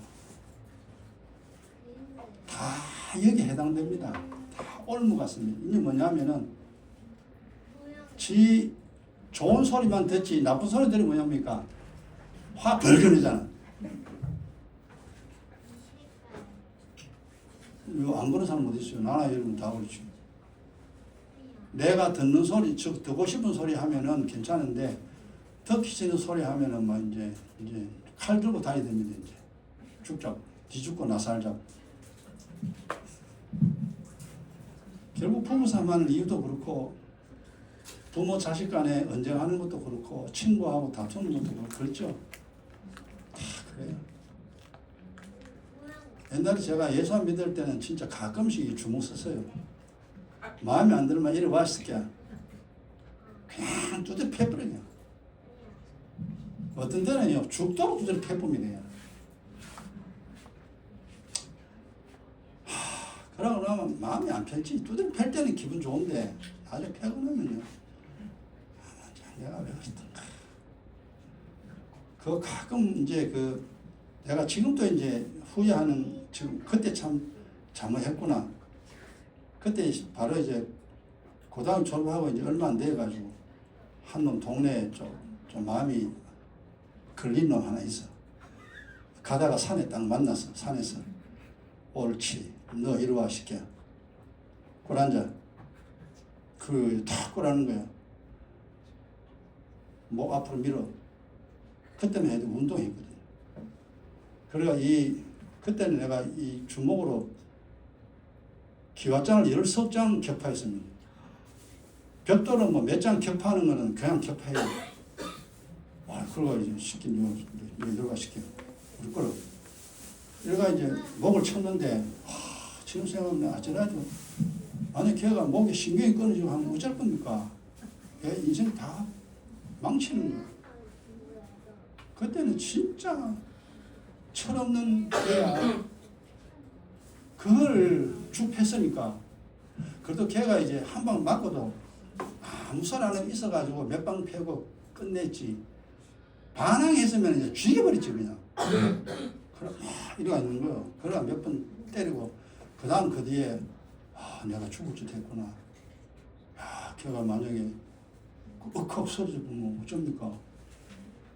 다 여기에 해당됩니다. 다 올무 같습니다. 이게 뭐냐면은, 좋은 소리만 듣지, 나쁜 소리 들으면 뭐냐입니까? 화 벌거리잖아. 이거 안 그런 사람 어디 있어요? 나나 여러분 다 그렇지. 내가 듣는 소리, 즉 듣고 싶은 소리 하면은 괜찮은데 듣기 싫은 소리 하면은 막 이제 칼 들고 다녀야 됩니다. 이제 죽자고, 뒤죽고 나살자고. 결국 부부 싸움하는 이유도 그렇고, 부모 자식 간에 언쟁하는 것도 그렇고, 친구하고 다투는 것도 그렇고, 그렇죠. 다 그래요. 옛날에 제가 예수 안 믿을 때는 진짜 가끔씩 주먹 썼어요. 마음에 안 들면 이리 와, 새끼야. 그냥 두드려 패버려요. 어떤 데는요, 죽도록 두드려 패봅니다. 그러고 나면 마음이 안 편지. 두드려 팰 때는 기분 좋은데, 나중에 패고 나면요, 내가 왜 그랬던가. 그 가끔 이제 내가 지금도 이제 후회하는, 지금 그때 참 잘못했구나. 그때 바로 이제 고등학교 졸업하고 이제 얼마 안 돼가지고 한 놈 동네에 좀 마음이 걸린 놈 하나 있어. 가다가 산에 딱 만났어. 산에서. 옳지. 너 이리 와, 시켜. 꿀앉아. 탁 꿀하는 거야. 목 앞으로 밀어. 그때만 해도 운동했거든. 그래가 그때는 내가 이 주먹으로 기와장을 10장 격파했습니다. 벽돌은 뭐 몇 장 격파하는 거는 그냥 격파해요. 그러고 이제 시킨 들어가 시켜. 우리 거로. 이래가 이제 목을 쳤는데, 지금 생각하면 아찔하죠. 만약 걔가 목에 신경이 끊어지고 하면 어쩔 겁니까? 걔 인생 다 망치는 거예요. 그때는 진짜 철없는 걔야. 그걸 쭉 했으니까. 그래도 걔가 이제 한 방 맞고도 아무 소리 안 하고 있어가지고 몇 방 패고 끝냈지. 반항했으면 이제 죽여버렸지, 그냥. 그래, 이래가 있는 거예요. 그래가 몇 번 때리고, 그 다음 그 뒤에, 내가 죽을 짓 했구나. 야, 걔가 만약에 억하 없어지면 어쩝니까?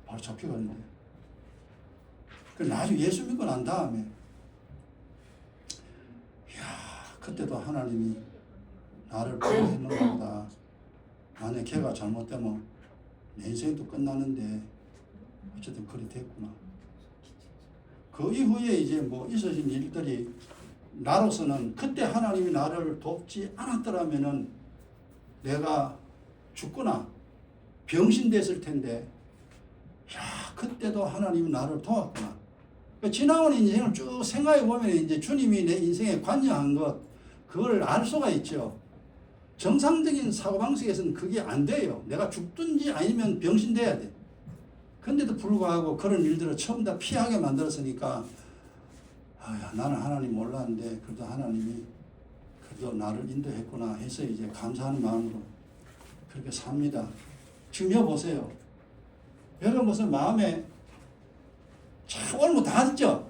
바로 잡혀갔는데. 그래서 나중에 예수 믿고 난 다음에, 그때도 하나님이 나를 보호했는 거보다, 만약 걔가 잘못되면 내 인생도 끝나는데 어쨌든 그리 됐구나. 그 이후에 이제 뭐 있어진 일들이 나로서는 그때 하나님이 나를 돕지 않았더라면은 내가 죽거나 병신됐을 텐데, 야, 그때도 하나님이 나를 도왔구나. 지나온 인생을 쭉 생각해 보면 이제 주님이 내 인생에 관여한 것, 그걸 알 수가 있죠. 정상적인 사고방식에서는 그게 안 돼요. 내가 죽든지 아니면 병신돼야 돼. 근데도 불구하고 그런 일들을 처음 다 피하게 만들었으니까, 아, 나는 하나님 몰랐는데 그래도 하나님이 그래도 나를 인도했구나 해서 이제 감사하는 마음으로 그렇게 삽니다. 지금 여보세요. 여러분 무슨 마음에 참 오늘 뭐 다 듣죠?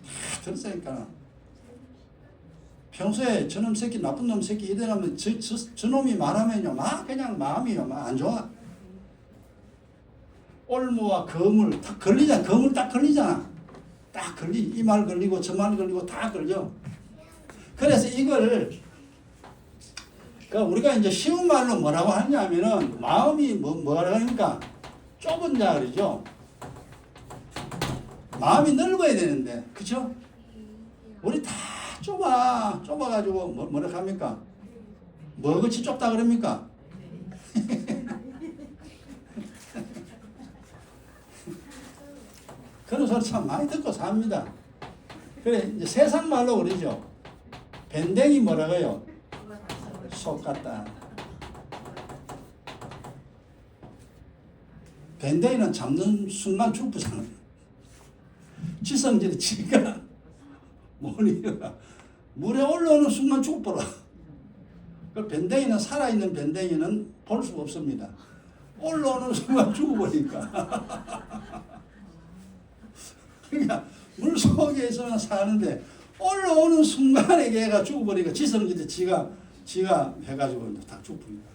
다 들었으니까. 평소에 저놈 새끼 나쁜 놈 새끼 이래가면 저놈이 말하면요 막 그냥 마음이요 막 안 좋아. 올무와 거물 딱 걸리잖아. 거물 딱 걸리잖아. 딱 이 말 걸리고 저 말 걸리고 다 걸려. 그래서 이걸 우리가 이제 쉬운 말로 뭐라고 하냐면은 마음이 뭐라고 하니까 좁은 자 그러죠. 마음이 넓어야 되는데, 그쵸? 우리 다 좁아가지고 뭐라 합니까? 뭐같이 좁다 그럽니까? 그런 소리 참 많이 듣고 삽니다. 그래, 이제 세상 말로 그러죠. 밴댕이 뭐라고요? 속 같다. 밴댕이는 잡는 순간 죽부잖아요. 지성질이 지가 뭐니까 물에 올라오는 순간 죽버려. 그 밴댕이는 살아있는 밴댕이는 볼 수가 없습니다. 올라오는 순간 죽어버리니까. 그러니까 물 속에 있으면 사는데 올라오는 순간에 걔가 죽어버리니까 지성질이 지가 해가지고 다 죽어버린다.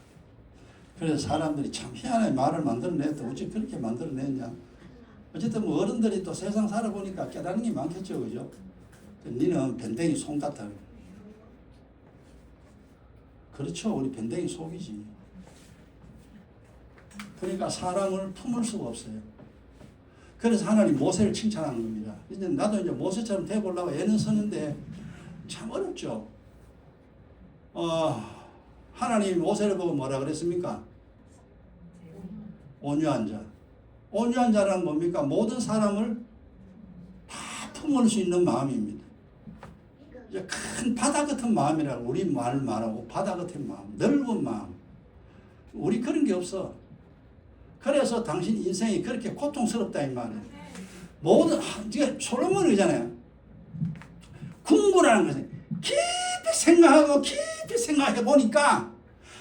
그래서 사람들이 참 희한하게 말을 만들어냈다. 어찌 그렇게 만들어냈냐. 어쨌든 뭐 어른들이 또 세상 살아보니까 깨달은 게 많겠죠. 그죠? 니는 밴댕이 속 같아. 그렇죠. 우리 밴댕이 속이지. 그러니까 사람을 품을 수가 없어요. 그래서 하나님 모세를 칭찬하는 겁니다. 이제 나도 이제 모세처럼 돼보려고 애는 쓰는데 참 어렵죠. 하나님이 모세를 보고 뭐라 그랬습니까? 온유한 자. 온유한 자란 뭡니까? 모든 사람을 다 품을 수 있는 마음입니다. 이제 큰 바다 같은 마음이라고 우리 말하고 바다 같은 마음, 넓은 마음. 우리 그런 게 없어. 그래서 당신 인생이 그렇게 고통스럽다 이 말이에요. 모든 이게 솔로몬 의잖아요. 궁구라는 것은 깊이 생각해 보니까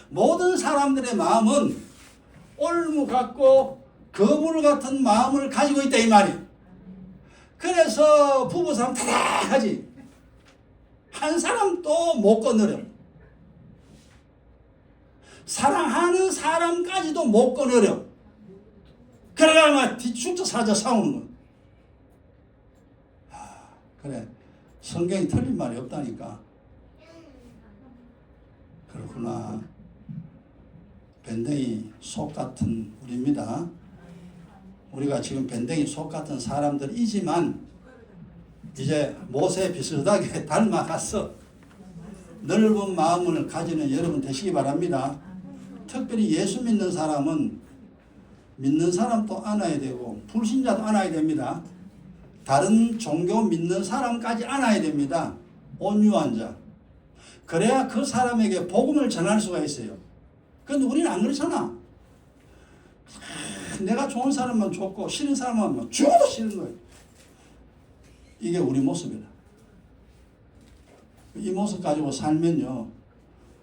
모든 사람들의 마음은 올무 같고 거물 같은 마음을 가지고 있다 이 말이에요. 그래서 부부싸움 타닥하지. 한 사람도 못 건드려. 사랑하는 사람까지도 못 건드려. 그래가 막 뒤죽자 사자 싸우는 거야. 그래. 성경이 틀린 말이 없다니까. 그렇구나. 밴댕이 속 같은 우리입니다. 우리가 지금 밴댕이 속 같은 사람들이지만 이제 모세 비슷하게 닮아갔어. 넓은 마음을 가지는 여러분 되시기 바랍니다. 특별히 예수 믿는 사람은 믿는 사람도 안아야 되고 불신자도 안아야 됩니다. 다른 종교 믿는 사람까지 안아야 됩니다. 온유한 자. 그래야 그 사람에게 복음을 전할 수가 있어요. 그런데 우리는 안 그렇잖아. 내가 좋은 사람만 좋고 싫은 사람만 죽어도 싫은 거예요. 이게 우리 모습이다. 이 모습 가지고 살면요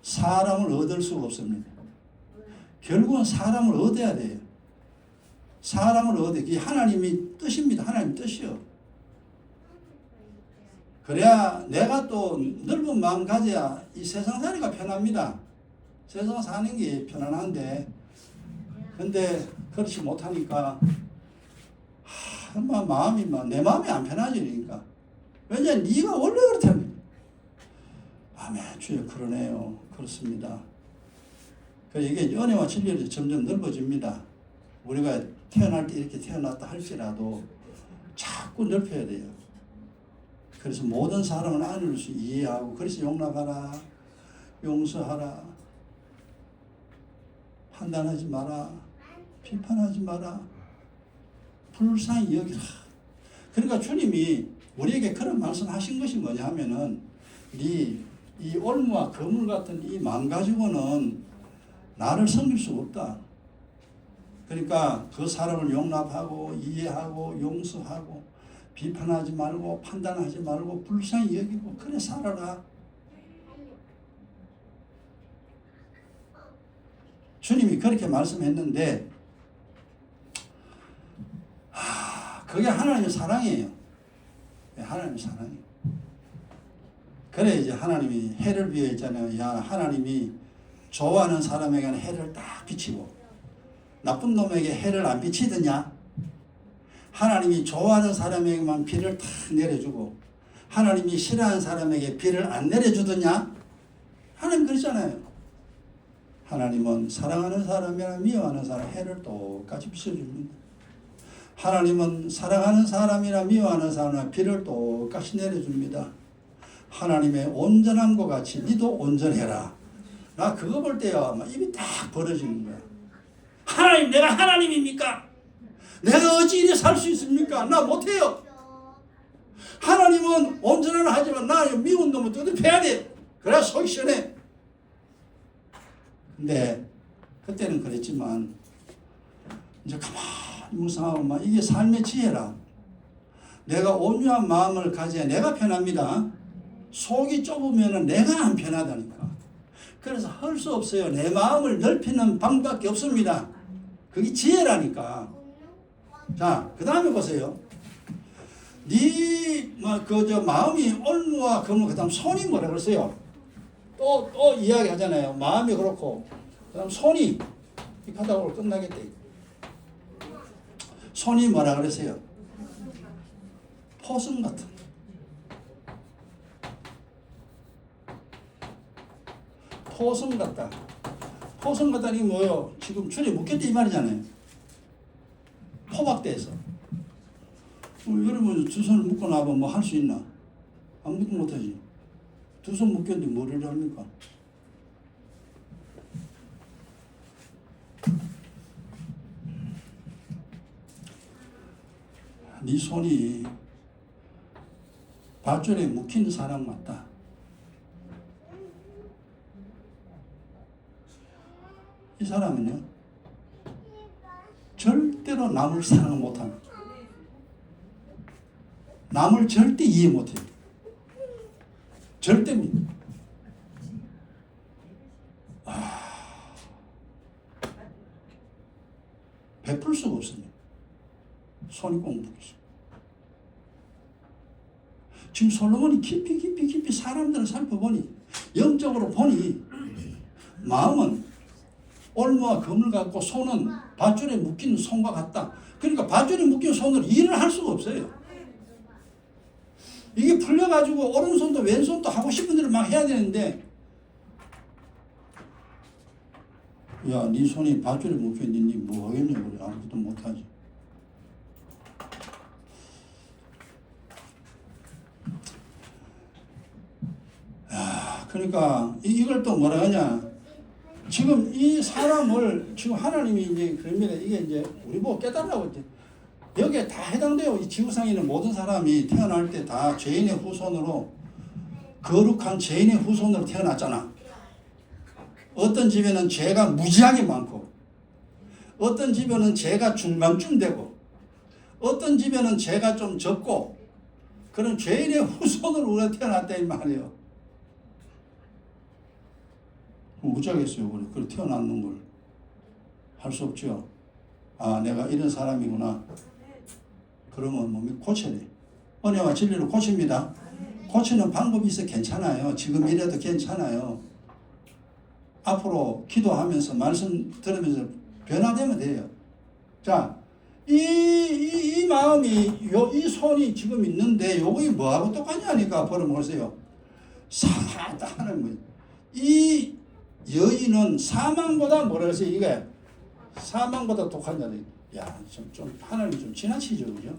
사람을 얻을 수가 없습니다. 결국은 사람을 얻어야 돼요. 사람을 얻어야 돼. 그게 하나님이 뜻입니다. 하나님 뜻이요. 그래야 내가 또 넓은 마음 가져야 이 세상 살이가 편합니다. 세상 사는 게 편안한데 근데 그렇지 못하니까 마음이 내 마음이 안 편하지. 그러니까 왜냐 네가 원래 그렇다면 아멘 주여 그러네요. 그렇습니다. 이게 은혜와 진리로 점점 넓어집니다. 우리가 태어날 때 이렇게 태어났다 할지라도 자꾸 넓혀야 돼요. 그래서 모든 사람을 안으로 이해하고, 그래서 용납하라, 용서하라, 판단하지 마라, 비판하지 마라, 불쌍히 여기라. 그러니까 주님이 우리에게 그런 말씀하신 것이 뭐냐 하면은, 이 올무와 거물 같은 이 마음 가지고는 나를 섬길 수 없다. 그러니까 그 사람을 용납하고 이해하고 용서하고 비판하지 말고 판단하지 말고 불쌍히 여기고 그래 살아라. 주님이 그렇게 말씀했는데, 그게 하나님의 사랑이에요. 하나님의 사랑이에요. 그래 이제 하나님이 해를 비유했잖아요. 야, 하나님이 좋아하는 사람에게는 해를 딱 비치고 나쁜 놈에게 해를 안 비치더냐? 하나님이 좋아하는 사람에게만 비를 탁 내려주고 하나님이 싫어하는 사람에게 비를 안 내려주더냐? 하나님 그러잖아요. 하나님은 사랑하는 사람이나 미워하는 사람 해를 똑같이 비춰줍니다. 하나님은 사랑하는 사람이나 미워하는 사람이나 비를 똑같이 내려줍니다. 하나님의 온전함과 같이 니도 온전해라. 나 그거 볼 때야 막 입이 딱 벌어지는 거야. 하나님, 내가 하나님입니까? 내가 어찌 이리 살 수 있습니까? 나 못해요. 하나님은 온전은 하지만 나 미운 놈은 뜯어패야 돼. 그래야 속이 시원해. 근데 그때는 그랬지만 이제 가만히 묵상하고 막 이게 삶의 지혜라. 내가 온유한 마음을 가져야 내가 편합니다. 속이 좁으면 내가 안 편하다니까. 그래서 할 수 없어요. 내 마음을 넓히는 방법밖에 없습니다. 그게 지혜라니까. 자, 그 다음에 보세요. 마음이 올무와 거무, 그 다음 손이 뭐라 그랬어요? 또 이야기 하잖아요. 마음이 그렇고, 그 다음 손이, 이 바닥으로 끝나겠대. 손이 뭐라 그랬어요? 포승 같은. 포승 같다. 포승 같다니 뭐예요? 지금 줄에 묶였다 이 말이잖아요. 포박대에서. 여러분 두 손을 묶고 나면 뭐 할 수 있나? 아무것도 못하지. 두 손 묶였는데 뭐를 합니까? 네 손이 밧줄에 묶인 사람 같다. 이 사람은요, 절대로 남을 사랑 못합니다. 남을 절대 이해 못해요. 절대입니다. 베풀 수가 없습니다. 손이 꼭 묶였어요. 지금 솔로몬이 깊이 사람들을 살펴보니, 영적으로 보니, 마음은 올무와 검을 갖고 손은 밧줄에 묶인 손과 같다. 그러니까 밧줄에 묶인 손으로 일을 할 수가 없어요. 이게 풀려가지고 오른손도 왼손도 하고 싶은 대로 막 해야 되는데, 야, 네 손이 밧줄에 묶였는데 네 뭐 하겠냐 그래. 아무것도 못하지. 야, 그러니까 이걸 또 뭐라 하냐. 지금 이 사람을 지금 하나님이 이제 그럽니다. 이게 이제 우리 보고 깨달으라고 이제 여기에 다 해당돼요. 이 지구상에 있는 모든 사람이 태어날 때 다 죄인의 후손으로, 거룩한 죄인의 후손으로 태어났잖아. 어떤 집에는 죄가 무지하게 많고, 어떤 집에는 죄가 중간쯤 되고, 어떤 집에는 죄가 좀 적고, 그런 죄인의 후손으로 우리가 태어났다 이 말이에요. 어쩌겠어요. 그래 태어났는 걸 할 수 없죠. 아, 내가 이런 사람이구나. 그러면 몸이 고쳐야 돼. 은혜와 진리로 고칩니다. 고치는 방법이 있어 괜찮아요. 지금 이래도 괜찮아요. 앞으로 기도하면서 말씀 들으면서 변화되면 돼요. 자, 이 마음이 이 손이 지금 있는데 요거 뭐하고 똑같냐니까 벌어보세요. 사다 하는 거예요. 이 여인은 사망보다 뭐라 그랬어요? 이게 사망보다 독한 자다. 야, 좀 하나님 좀 지나치죠, 그죠?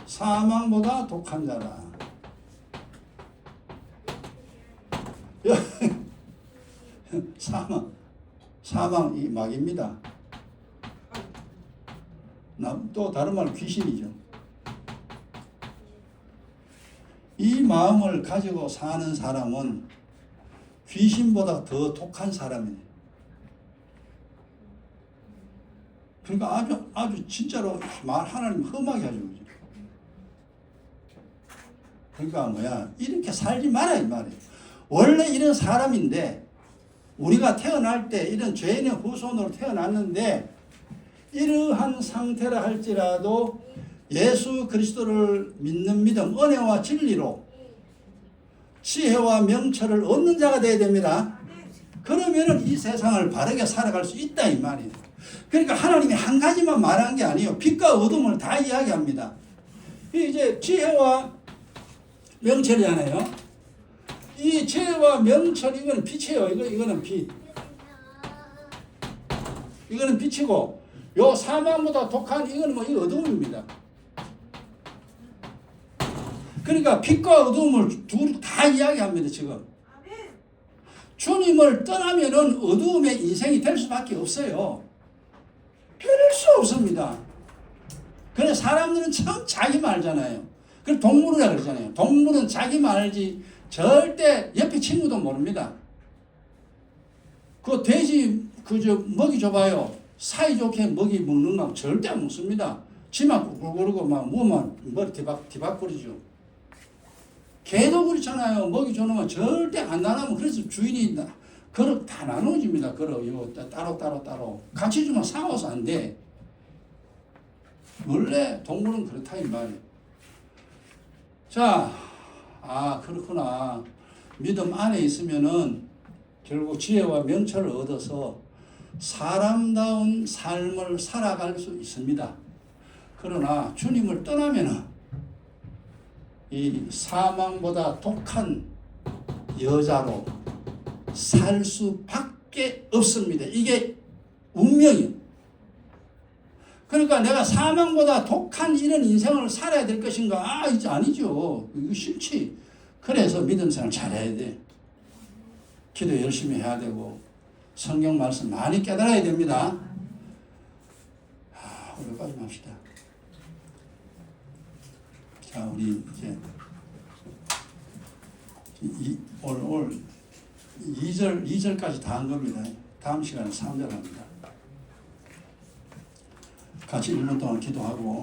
사망보다 독한 자라. 사망이 막입니다. 또 다른 말로 귀신이죠. 이 마음을 가지고 사는 사람은 귀신보다 더 독한 사람이에요. 그러니까 아주 진짜로 하나님 험하게 하죠. 그러니까 이렇게 살지 마라 이 말이에요. 원래 이런 사람인데 우리가 태어날 때 이런 죄인의 후손으로 태어났는데 이러한 상태라 할지라도 예수 그리스도를 믿는 믿음, 은혜와 진리로 지혜와 명철을 얻는 자가 되어야 됩니다. 그러면은 이 세상을 바르게 살아갈 수 있다 이 말이에요. 그러니까 하나님이 한 가지만 말한 게 아니에요. 빛과 어둠을 다 이야기합니다. 이제 지혜와 명철이잖아요. 이 지혜와 명철 이거는 빛이에요. 이거는 빛. 이거는 빛이고 요 사망보다 독한 이거는 이 어둠입니다. 그러니까 빛과 어둠을 둘 다 이야기합니다 지금. 주님을 떠나면은 어두움의 인생이 될 수밖에 없어요. 변할 수 없습니다. 그래 사람들은 참 자기 말잖아요. 그래 동물이라 그러잖아요. 동물은 자기 말지 절대 옆에 친구도 모릅니다. 그 돼지 먹이 줘봐요. 사이좋게 먹이 먹는 거 절대 안 먹습니다. 지만 꿀꿀거리고 막 무만 머리 뒤박거리죠. 개도 그렇잖아요. 먹이 주는 건 절대 안 나누면 그래서 주인이 그릇 다 나눠집니다. 그릇 이거 따로 같이 주면 싸워서 안 돼. 원래 동물은 그렇다 이 말이에요. 자, 그렇구나. 믿음 안에 있으면은 결국 지혜와 명철을 얻어서 사람다운 삶을 살아갈 수 있습니다. 그러나 주님을 떠나면은 이 사망보다 독한 여자로 살 수밖에 없습니다. 이게 운명이에요. 그러니까 내가 사망보다 독한 이런 인생을 살아야 될 것인가? 이제 아니죠. 이거 싫지. 그래서 믿음 생활 잘해야 돼. 기도 열심히 해야 되고 성경 말씀 많이 깨달아야 됩니다. 여기까지 합시다. 자, 우리 이제 오늘 2절까지 다 한 겁니다. 다음 시간에 3절 합니다. 같이 1분 동안 기도하고